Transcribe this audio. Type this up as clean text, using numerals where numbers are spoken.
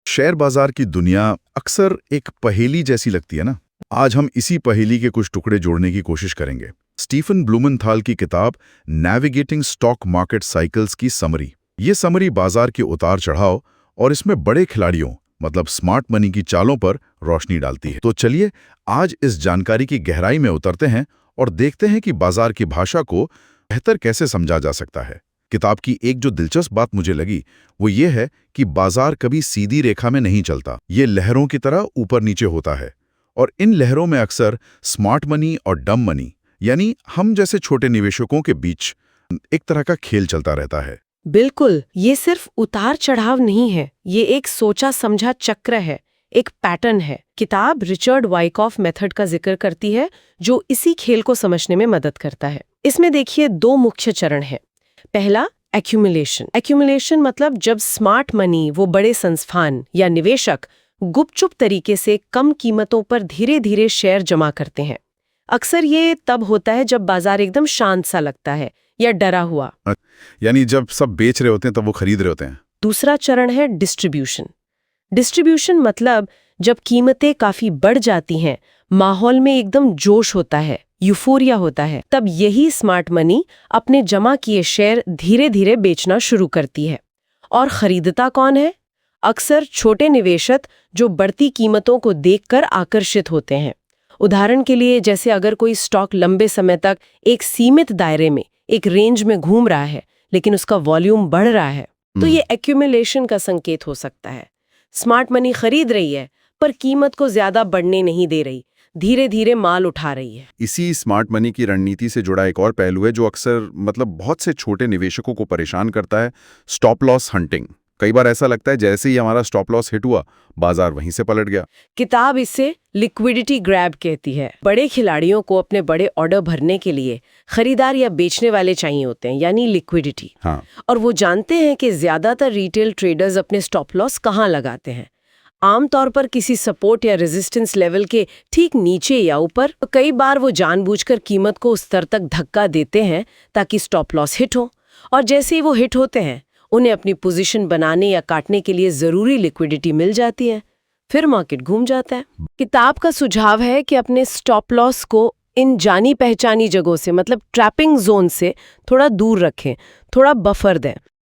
Share बाजार की दुनिया अक्सर एक पहेली जैसी लगती है ना। आज हम इसी पहेली के कुछ टुकड़े जोड़ने की कोशिश करेंगे। स्टीफन ब्लूमेंथाल की किताब नेविगेटिंग स्टॉक मार्केट साइकिल्स की समरी। ये समरी बाजार के उतार चढ़ाव और इसमें बड़े खिलाड़ियों मतलब स्मार्ट मनी की चालों पर रोशनी डालती है। तो चलिए आज इस जानकारी की गहराई में उतरते हैं और देखते हैं कि बाजार की भाषा को बेहतर कैसे समझा जा सकता है। किताब की एक जो दिलचस्प बात मुझे लगी वो ये है कि बाजार कभी सीधी रेखा में नहीं चलता। ये लहरों की तरह ऊपर नीचे होता है और इन लहरों में अक्सर स्मार्ट मनी और डम मनी यानी हम जैसे छोटे निवेशकों के बीच एक तरह का खेल चलता रहता है। बिल्कुल, ये सिर्फ उतार चढ़ाव नहीं है, ये एक सोचा समझा चक्र है, एक पैटर्न है। किताब रिचर्ड वाइकॉफ मेथड का जिक्र करती है जो इसी खेल को समझने में मदद करता है। इसमें देखिए दो मुख्य चरण हैं। पहला, एक्यूमुलेशन। एक्यूमुलेशन मतलब जब स्मार्ट मनी, वो बड़े संस्थान या निवेशक गुपचुप तरीके से कम कीमतों पर धीरे धीरे शेयर जमा करते हैं। अक्सर ये तब होता है जब बाजार एकदम शांत सा लगता है या डरा हुआ, यानी जब सब बेच रहे होते हैं तब वो खरीद रहे होते हैं। दूसरा चरण है डिस्ट्रीब्यूशन। डिस्ट्रीब्यूशन मतलब जब कीमतें काफी बढ़ जाती हैं, माहौल में एकदम जोश होता है, यूफोरिया होता है, तब यही स्मार्ट मनी अपने जमा किए शेयर धीरे धीरे बेचना शुरू करती है। और खरीदता कौन है? अक्सर छोटे निवेशक जो बढ़ती कीमतों को देखकर आकर्षित होते हैं। उदाहरण के लिए, जैसे अगर कोई स्टॉक लंबे समय तक एक सीमित दायरे में, एक रेंज में घूम रहा है लेकिन उसका वॉल्यूम बढ़ रहा है, तो ये एक्यूमुलेशन का संकेत हो सकता है। स्मार्ट मनी खरीद रही है पर कीमत को ज्यादा बढ़ने नहीं दे रही, धीरे धीरे माल उठा रही है। इसी स्मार्ट मनी की रणनीति से जुड़ा एक और पहलू है जो अक्सर बहुत से छोटे निवेशकों को परेशान करता है, स्टॉप लॉस हंटिंग। कई बार ऐसा लगता है जैसे ही हमारा स्टॉप लॉस हिट हुआ, बाजार वहीं से पलट गया। किताब इसे लिक्विडिटी ग्रैब कहती है। बड़े खिलाड़ियों को अपने बड़े ऑर्डर भरने के लिए खरीदार या बेचने वाले चाहिए होते हैं, यानी लिक्विडिटी। हाँ। और वो जानते हैं कि ज्यादातर रिटेल ट्रेडर्स अपने स्टॉप लॉस कहाँ लगाते हैं। आमतौर पर किसी सपोर्ट या रेजिस्टेंस लेवल के ठीक नीचे या ऊपर। कई बार वो जानबूझकर कीमत को उस स्तर तक धक्का देते हैं ताकि स्टॉप लॉस हिट हो, और जैसे ही वो हिट होते हैं उन्हें अपनी पोजीशन बनाने या काटने के लिए जरूरी लिक्विडिटी मिल जाती है। फिर मार्केट घूम जाता है। किताब का सुझाव है कि अपने स्टॉप लॉस को इन जानी पहचानी जगहों से, मतलब ट्रैपिंग जोन से थोड़ा दूर रखें, थोड़ा बफर दें।